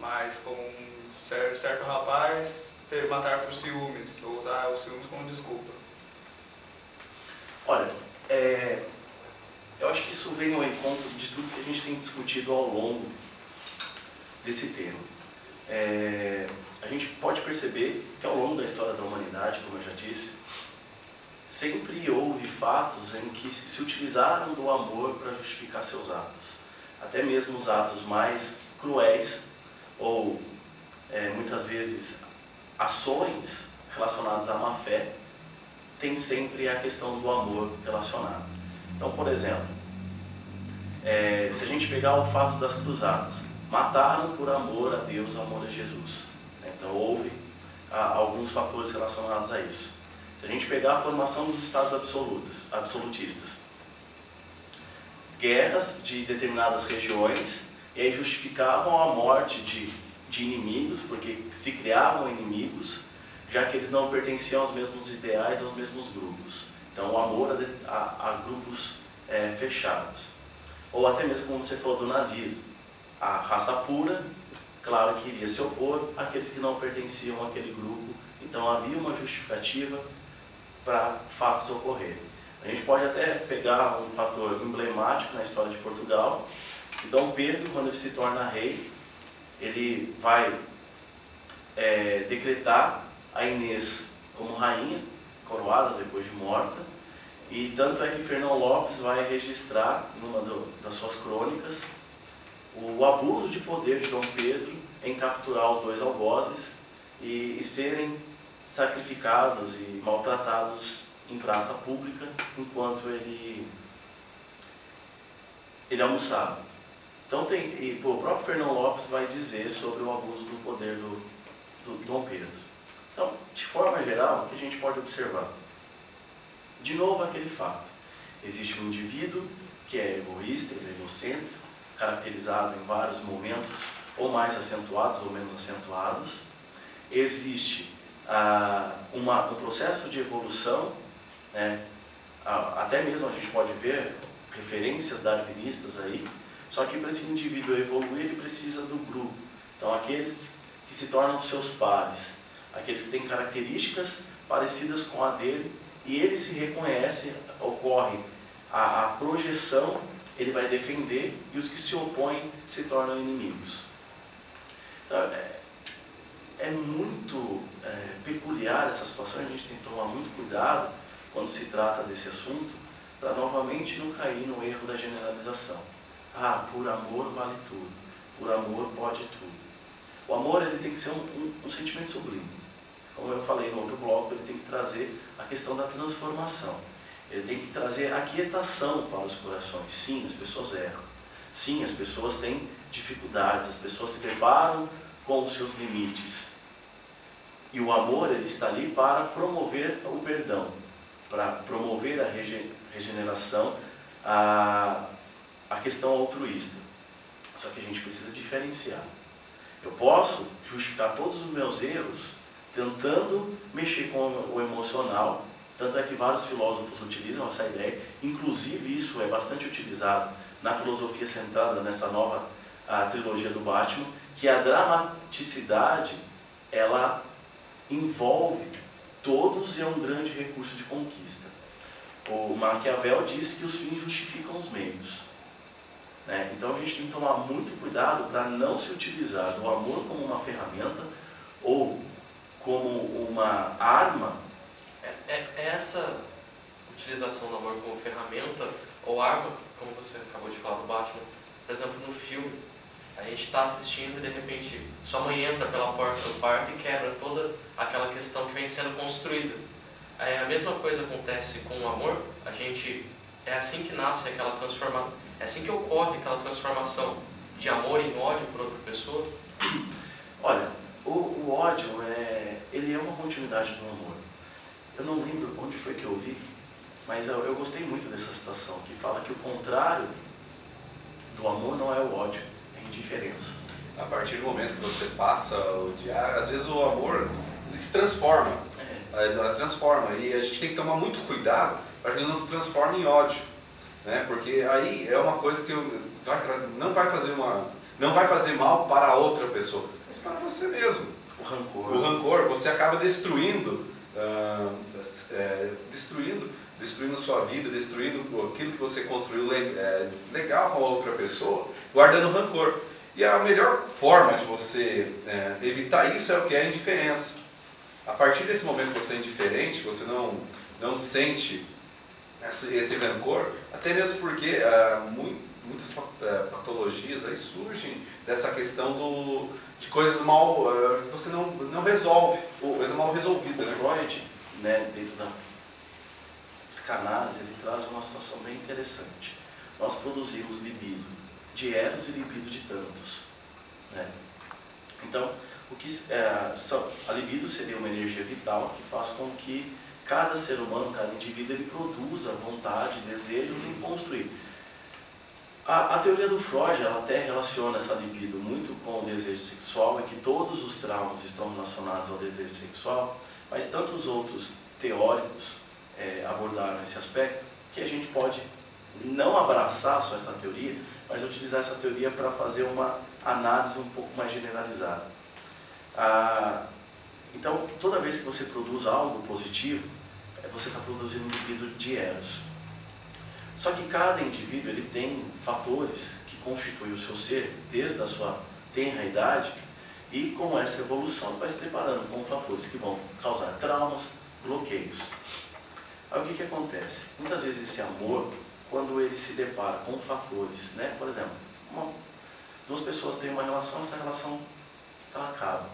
S6: mais como um certo rapaz matar por ciúmes, ou usar os ciúmes como desculpa.
S4: Olha, eu acho que isso vem ao encontro de tudo que a gente tem discutido ao longo desse tema. A gente pode perceber que ao longo da história da humanidade, como eu já disse, sempre houve fatos em que se utilizaram do amor para justificar seus atos. Até mesmo os atos mais cruéis, ou muitas vezes ações relacionadas à má-fé, tem sempre a questão do amor relacionado. Então, por exemplo, se a gente pegar o fato das cruzadas, mataram por amor a Deus, amor a Jesus. Então houve alguns fatores relacionados a isso. Se a gente pegar a formação dos estados absolutistas, guerras de determinadas regiões, e aí justificavam a morte de inimigos, porque se criavam inimigos, já que eles não pertenciam aos mesmos ideais, aos mesmos grupos. Então o amor a grupos fechados. Ou até mesmo como você falou do nazismo, a raça pura, claro que iria se opor àqueles que não pertenciam àquele grupo, então havia uma justificativa para fatos ocorrerem. A gente pode até pegar um fator emblemático na história de Portugal, que Dom Pedro, quando ele se torna rei, ele vai decretar a Inês como rainha, coroada depois de morta, e tanto é que Fernão Lopes vai registrar, em uma das suas crônicas, o abuso de poder de Dom Pedro em capturar os dois algozes e serem sacrificados e maltratados em praça pública enquanto ele almoçava. Então o próprio Fernão Lopes vai dizer sobre o abuso do poder do Dom Pedro. Então, de forma geral, o que a gente pode observar? De novo, aquele fato. Existe um indivíduo que é egoísta, ele é egocêntrico, caracterizado em vários momentos, ou mais acentuados ou menos acentuados. Existe um processo de evolução, né? Até mesmo a gente pode ver referências darwinistas aí, só que para esse indivíduo evoluir, ele precisa do grupo. Então, aqueles que se tornam seus pares, aqueles que têm características parecidas com a dele, e ele se reconhece, ocorre a projeção, ele vai defender, e os que se opõem se tornam inimigos. Então, é muito peculiar essa situação, a gente tem que tomar muito cuidado quando se trata desse assunto, para novamente não cair no erro da generalização. Por amor vale tudo, por amor pode tudo. O amor ele tem que ser um sentimento sublime. Como eu falei no outro bloco, ele tem que trazer a questão da transformação. Ele tem que trazer aquietação para os corações. Sim, as pessoas erram. Sim, as pessoas têm dificuldades, as pessoas se deparam com os seus limites. E o amor ele está ali para promover o perdão, para promover a regeneração, a questão altruísta. Só que a gente precisa diferenciar. Eu posso justificar todos os meus erros tentando mexer com o emocional, tanto é que vários filósofos utilizam essa ideia, inclusive isso é bastante utilizado na filosofia centrada nessa nova trilogia do Batman, que a dramaticidade, ela envolve todos e é um grande recurso de conquista. O Maquiavel diz que os fins justificam os meios. Então a gente tem que tomar muito cuidado para não se utilizar do amor como uma ferramenta ou como uma arma.
S2: Essa utilização do amor como ferramenta ou arma, como você acabou de falar do Batman, por exemplo, no filme, a gente está assistindo e de repente sua mãe entra pela porta do quarto e quebra toda aquela questão que vem sendo construída. A mesma coisa acontece com o amor, é assim que nasce aquela transformação, é assim que ocorre aquela transformação de amor em ódio por outra pessoa.
S4: Olha, o ódio ele é uma continuidade do amor. Eu não lembro onde foi que eu vi, mas eu gostei muito dessa citação, que fala que o contrário do amor não é o ódio, é a indiferença.
S7: A partir do momento que você passa a odiar, às vezes o amor ele se transforma. Ela transforma, e a gente tem que tomar muito cuidado para que ele não se transforme em ódio, né? Porque aí é uma coisa que não vai fazer mal para a outra pessoa, mas para você mesmo. O rancor, você acaba destruindo sua vida, destruindo aquilo que você construiu legal com a outra pessoa, guardando rancor. E a melhor forma de você evitar isso é o que? É a indiferença. A partir desse momento que você é indiferente, você não sente esse rancor, até mesmo porque muitas patologias aí surgem dessa questão de coisas mal que você não resolve, coisa mal resolvida.
S4: O Freud, né, dentro da psicanálise, ele traz uma situação bem interessante. Nós produzimos libido de Eros e libido de Thanatos, né? Então, a libido seria uma energia vital que faz com que cada ser humano, cada indivíduo, ele produza vontade, desejos em construir. A teoria do Freud, ela até relaciona essa libido muito com o desejo sexual, e que todos os traumas estão relacionados ao desejo sexual, mas tantos outros teóricos abordaram esse aspecto, que a gente pode não abraçar só essa teoria, mas utilizar essa teoria para fazer uma análise um pouco mais generalizada. Então, toda vez que você produz algo positivo, você está produzindo um libido de Eros. Só que cada indivíduo ele tem fatores que constituem o seu ser desde a sua tenra idade, e com essa evolução vai se deparando com fatores que vão causar traumas, bloqueios. Aí o que acontece? Muitas vezes esse amor, quando ele se depara com fatores, né? Por exemplo, duas pessoas têm uma relação, essa relação ela acaba.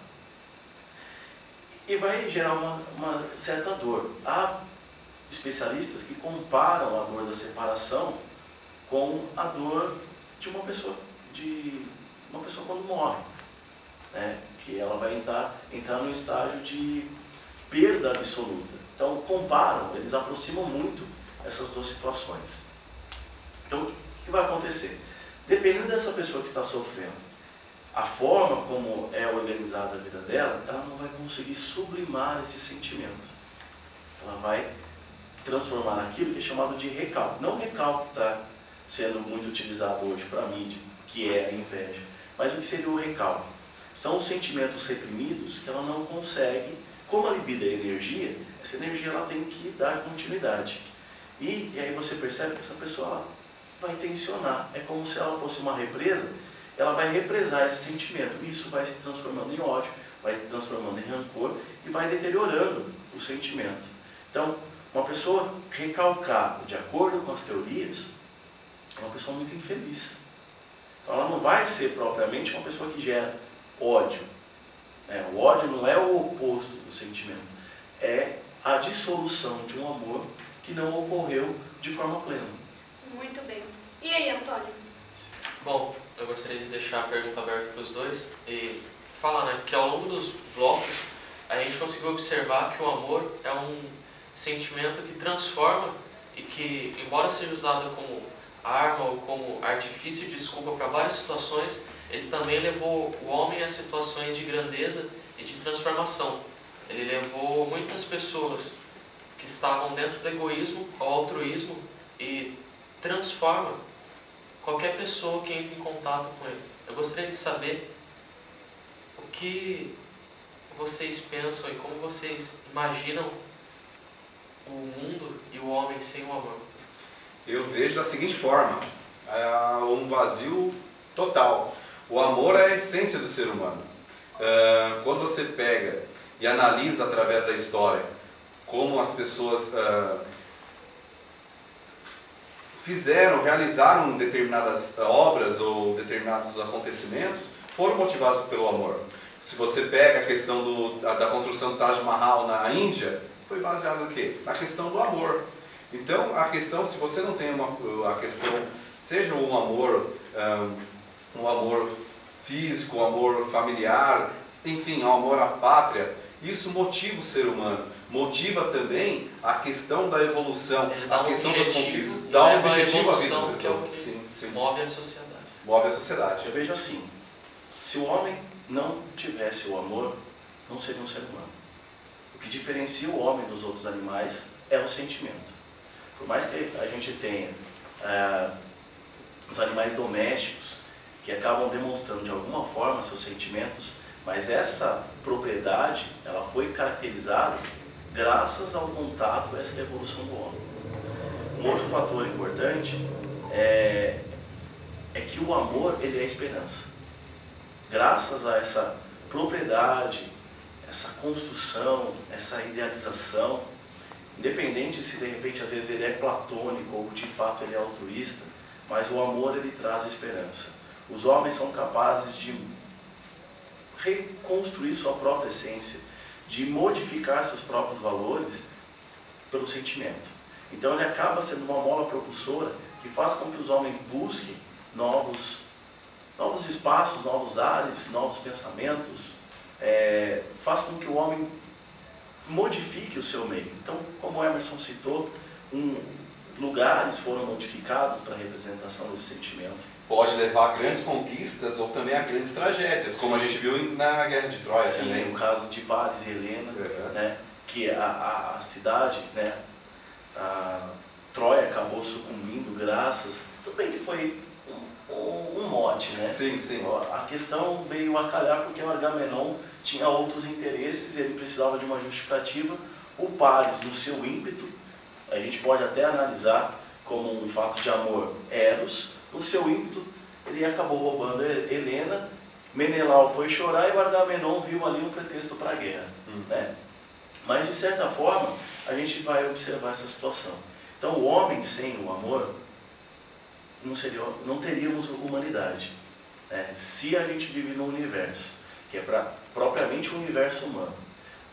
S4: E vai gerar uma certa dor. Há especialistas que comparam a dor da separação com a dor de uma pessoa quando morre, né? Que ela vai entrar num estágio de perda absoluta. Então comparam, eles aproximam muito essas duas situações. Então o que vai acontecer? Dependendo dessa pessoa que está sofrendo, a forma como é organizada a vida dela, ela não vai conseguir sublimar esse sentimento. Ela vai transformar naquilo que é chamado de recalque. Não o recalque que está sendo muito utilizado hoje para a mídia, que é a inveja. Mas o que seria o recalque? São os sentimentos reprimidos que ela não consegue. Como a libido é energia, essa energia ela tem que dar continuidade. E aí você percebe que essa pessoa ela vai tensionar. É como se ela fosse uma represa. Ela vai represar esse sentimento, e isso vai se transformando em ódio, vai se transformando em rancor e vai deteriorando o sentimento. Então, uma pessoa recalcada, de acordo com as teorias, é uma pessoa muito infeliz. Então, ela não vai ser propriamente uma pessoa que gera ódio. O ódio não é o oposto do sentimento, é a dissolução de um amor que não ocorreu de forma plena.
S9: Muito bem. E aí, Antônio?
S2: Bom, eu gostaria de deixar a pergunta aberta para os dois e falar, né, que ao longo dos blocos a gente conseguiu observar que o amor é um sentimento que transforma e que, embora seja usado como arma ou como artifício de desculpa para várias situações, ele também levou o homem a situações de grandeza e de transformação. Ele levou muitas pessoas que estavam dentro do egoísmo ao altruísmo e transforma qualquer pessoa que entre em contato com ele. Eu gostaria de saber o que vocês pensam e como vocês imaginam o mundo e o homem sem o amor.
S7: Eu vejo da seguinte forma, um vazio total. O amor é a essência do ser humano. Quando você pega e analisa através da história como as pessoas realizaram determinadas obras ou determinados acontecimentos, foram motivados pelo amor. Se você pega a questão da construção do Taj Mahal na Índia, foi baseado no quê? Na questão do amor. Então, a questão, se você não tem a questão, seja um amor físico, um amor familiar, enfim, um amor à pátria,
S10: isso motiva o ser humano, motiva também a questão da evolução, a questão das conquistas, dá um objetivo à vida da pessoa.
S2: Sim. Move a sociedade.
S10: Move a sociedade.
S4: Eu vejo assim, se o homem não tivesse o amor, não seria um ser humano. O que diferencia o homem dos outros animais é o sentimento. Por mais que a gente tenha os animais domésticos que acabam demonstrando de alguma forma seus sentimentos, mas essa propriedade ela foi caracterizada graças ao contato, essa evolução do homem. Um outro fator importante é que o amor ele é a esperança. Graças a essa propriedade, essa construção, essa idealização, independente se de repente às vezes ele é platônico ou de fato ele é altruísta, mas o amor ele traz a esperança. Os homens são capazes de reconstruir sua própria essência, de modificar seus próprios valores pelo sentimento. Então ele acaba sendo uma mola propulsora que faz com que os homens busquem novos espaços, novos ares, novos pensamentos, faz com que o homem modifique o seu meio. Então, como o Emerson citou, lugares foram modificados para a representação desse sentimento.
S10: Pode levar a grandes conquistas ou também a grandes tragédias, como a gente viu na Guerra de Troia.
S4: Sim,
S10: também.
S4: o caso de Paris e Helena, né, que a cidade, né, a Troia acabou sucumbindo graças... Tudo bem que foi um mote, né?
S10: Sim.
S4: A questão veio a calhar porque o Agamenon tinha outros interesses e ele precisava de uma justificativa. O Paris, no seu ímpeto, a gente pode até analisar como um fato de amor, Eros, no seu ímpeto, ele acabou roubando Helena, Menelau foi chorar e o Agamenon viu ali um pretexto para a guerra. Né? Mas, de certa forma, a gente vai observar essa situação. Então, o homem sem o amor, não teríamos humanidade. Né? Se a gente vive num universo, que é propriamente um universo humano,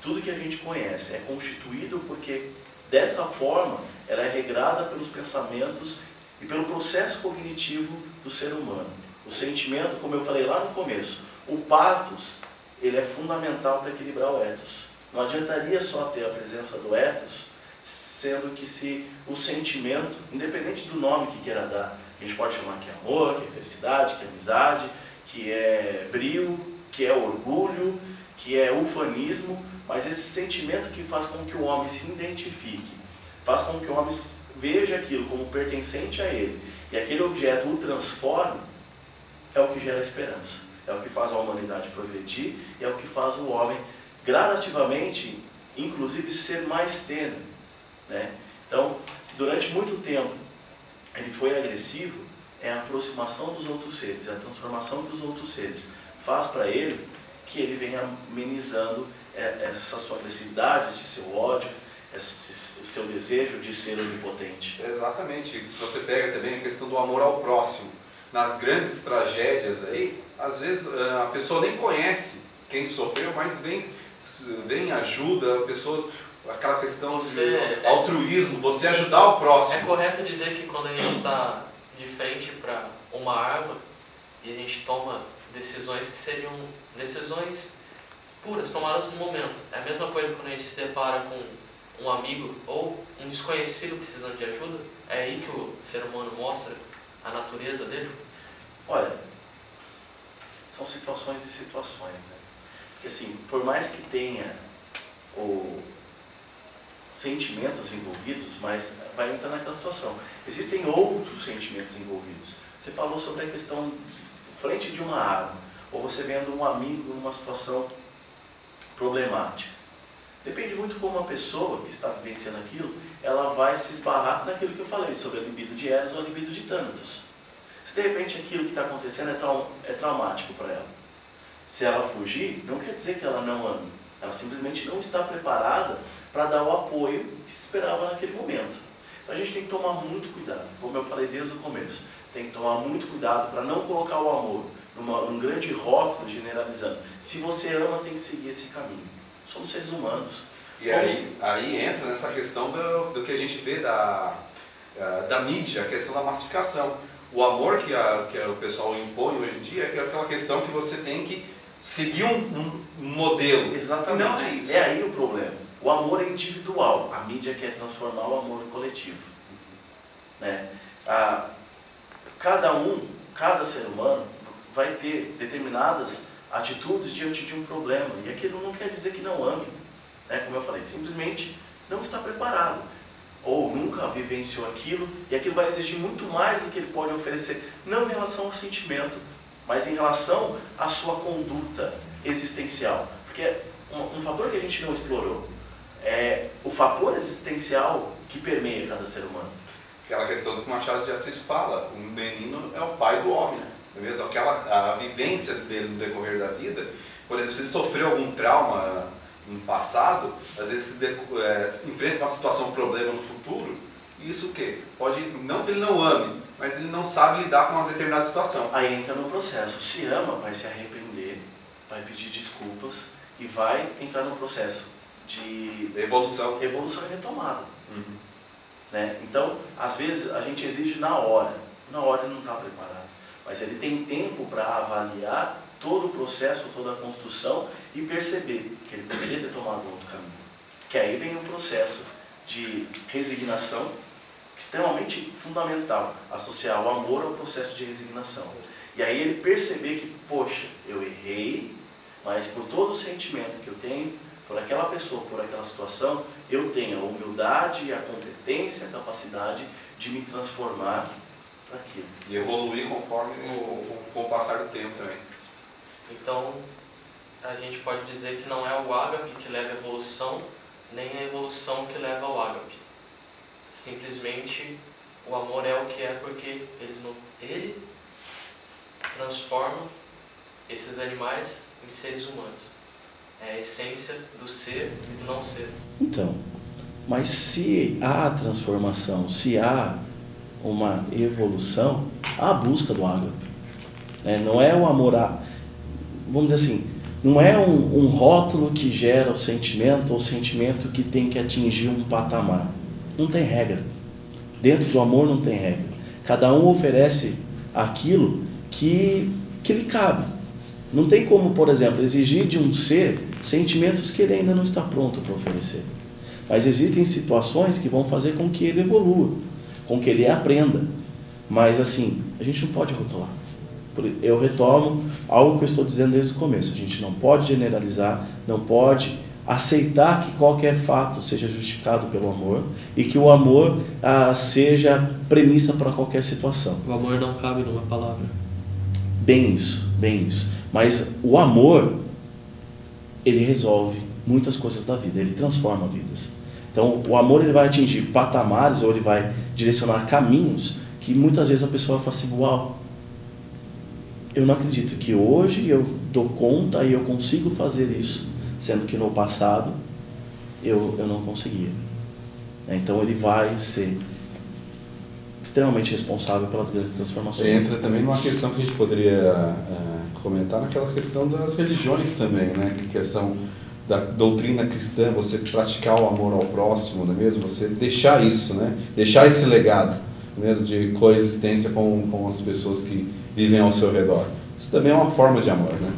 S4: tudo que a gente conhece é constituído porque, dessa forma, ela é regrada pelos pensamentos e pelo processo cognitivo do ser humano. O sentimento, como eu falei lá no começo, o pathos, ele é fundamental para equilibrar o ethos. Não adiantaria só ter a presença do ethos, sendo que se o sentimento, independente do nome que queira dar, a gente pode chamar que é amor, que é felicidade, que é amizade, que é brio, que é orgulho, que é ufanismo, mas esse sentimento que faz com que o homem se identifique, faz com que o homem veja aquilo como pertencente a ele, e aquele objeto o transforme, é o que gera esperança, é o que faz a humanidade progredir, e é o que faz o homem gradativamente, inclusive, ser mais tênue. Né? Então, se durante muito tempo ele foi agressivo, é a aproximação dos outros seres, é a transformação que os outros seres faz para ele, que ele venha amenizando essa sua agressividade, esse seu ódio, esse seu desejo de ser onipotente.
S10: Exatamente. Se você pega também a questão do amor ao próximo, nas grandes tragédias, aí, às vezes a pessoa nem conhece quem sofreu, mas vem ajuda pessoas, aquela questão de altruísmo, você ajudar o próximo.
S2: É correto dizer que quando a gente está de frente para uma arma e a gente toma decisões que seriam decisões puras, tomadas no momento. É a mesma coisa quando a gente se depara com um amigo ou um desconhecido precisando de ajuda. É aí que o ser humano mostra a natureza dele.
S4: Olha, são situações e situações, né? Porque assim, por mais que tenha sentimentos envolvidos, mas vai entrar naquela situação. Existem outros sentimentos envolvidos. Você falou sobre a questão de frente de uma arma, ou você vendo um amigo numa situação problemática. Depende muito como a pessoa que está vivenciando aquilo, ela vai se esbarrar naquilo que eu falei, sobre a libido de Eros ou a libido de Thanatos. Se de repente aquilo que está acontecendo é traumático para ela, se ela fugir, não quer dizer que ela não ame. Ela simplesmente não está preparada para dar o apoio que se esperava naquele momento. Então a gente tem que tomar muito cuidado, como eu falei desde o começo. Tem que tomar muito cuidado para não colocar o amor num grande rótulo generalizando. Se você ama, tem que seguir esse caminho. Somos seres humanos.
S10: E aí entra nessa questão do que a gente vê da mídia, a questão da massificação. O amor que o pessoal impõe hoje em dia é aquela questão que você tem que seguir um modelo.
S4: Exatamente.
S10: Não é isso.
S4: É aí o problema. O amor é individual. A mídia quer transformar o amor em coletivo. Né? Cada ser humano vai ter determinadas atitudes diante de um problema. E aquilo não quer dizer que não ame. Né? Como eu falei, simplesmente não está preparado. Ou nunca vivenciou aquilo, e aquilo vai exigir muito mais do que ele pode oferecer. Não em relação ao sentimento, mas em relação à sua conduta existencial. Porque um fator que a gente não explorou é o fator existencial que permeia cada ser humano.
S10: Aquela questão do que o Machado de Assis fala, o menino é o pai do homem, não é mesmo? A vivência dele no decorrer da vida, por exemplo, se ele sofreu algum trauma no passado, às vezes se enfrenta uma situação, um problema no futuro, e isso o quê? Pode, não que ele não ame, mas ele não sabe lidar com uma determinada situação.
S4: Aí entra no processo, se ama, vai se arrepender, vai pedir desculpas e vai entrar no processo de
S10: evolução
S4: e retomada. Né? Então, às vezes a gente exige na hora ele não está preparado, mas ele tem tempo para avaliar todo o processo, toda a construção e perceber que ele poderia ter tomado outro caminho. Que aí vem um processo de resignação extremamente fundamental, associar o amor ao processo de resignação. E aí ele perceber que, poxa, eu errei, mas por todo o sentimento que eu tenho, por aquela pessoa, por aquela situação, eu tenho a humildade, a competência, a capacidade de me transformar para aquilo.
S10: E evoluir conforme com o passar do tempo também.
S2: Então, a gente pode dizer que não é o ágape que leva à evolução, nem a evolução que leva ao ágape. Simplesmente, o amor é o que é porque ele transforma esses animais em seres humanos. É a essência do ser e do não ser.
S4: Então, mas se há transformação, se há uma evolução, há a busca do ágape. Não é o amor vamos dizer assim, não é um rótulo que gera o sentimento ou o sentimento que tem que atingir um patamar. Não tem regra. Dentro do amor não tem regra. Cada um oferece aquilo que lhe cabe. Não tem como, por exemplo, exigir de um ser sentimentos que ele ainda não está pronto para oferecer. Mas existem situações que vão fazer com que ele evolua, com que ele aprenda. Mas assim, a gente não pode rotular. Eu retomo algo que eu estou dizendo desde o começo. A gente não pode generalizar, não pode aceitar que qualquer fato seja justificado pelo amor e que o amor seja premissa para qualquer situação.
S2: O amor não cabe numa palavra.
S4: Bem isso, bem isso. Mas o amor, ele resolve muitas coisas da vida, ele transforma vidas. Então, o amor ele vai atingir patamares ou ele vai direcionar caminhos que muitas vezes a pessoa fala assim, uau, eu não acredito que hoje eu dou conta e eu consigo fazer isso, sendo que no passado eu não conseguia. Então ele vai ser extremamente responsável pelas grandes transformações.
S7: Entra também numa questão que a gente poderia comentar, naquela questão das religiões também, né? Que questão da doutrina cristã, você praticar o amor ao próximo, não é mesmo? Você deixar isso, né? Deixar esse legado, mesmo, de coexistência com as pessoas que vivem ao seu redor. Isso também é uma forma de amor, né?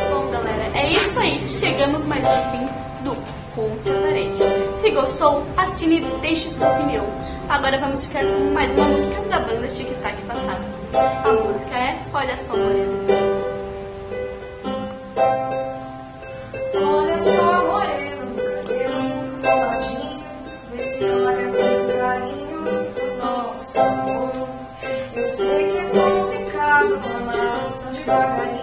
S1: Bom, galera, é isso aí. Chegamos mais ao fim do Contra a Parede. Se gostou, assine e deixe sua opinião. Agora vamos ficar com mais uma música da banda Tic Tac Passado. A música é Olha Só Morena.
S8: Olha só, morena, do cabelinho coladinho, vê se olha com carinho o nosso amor. Eu sei que é complicado amar tão devagarinho.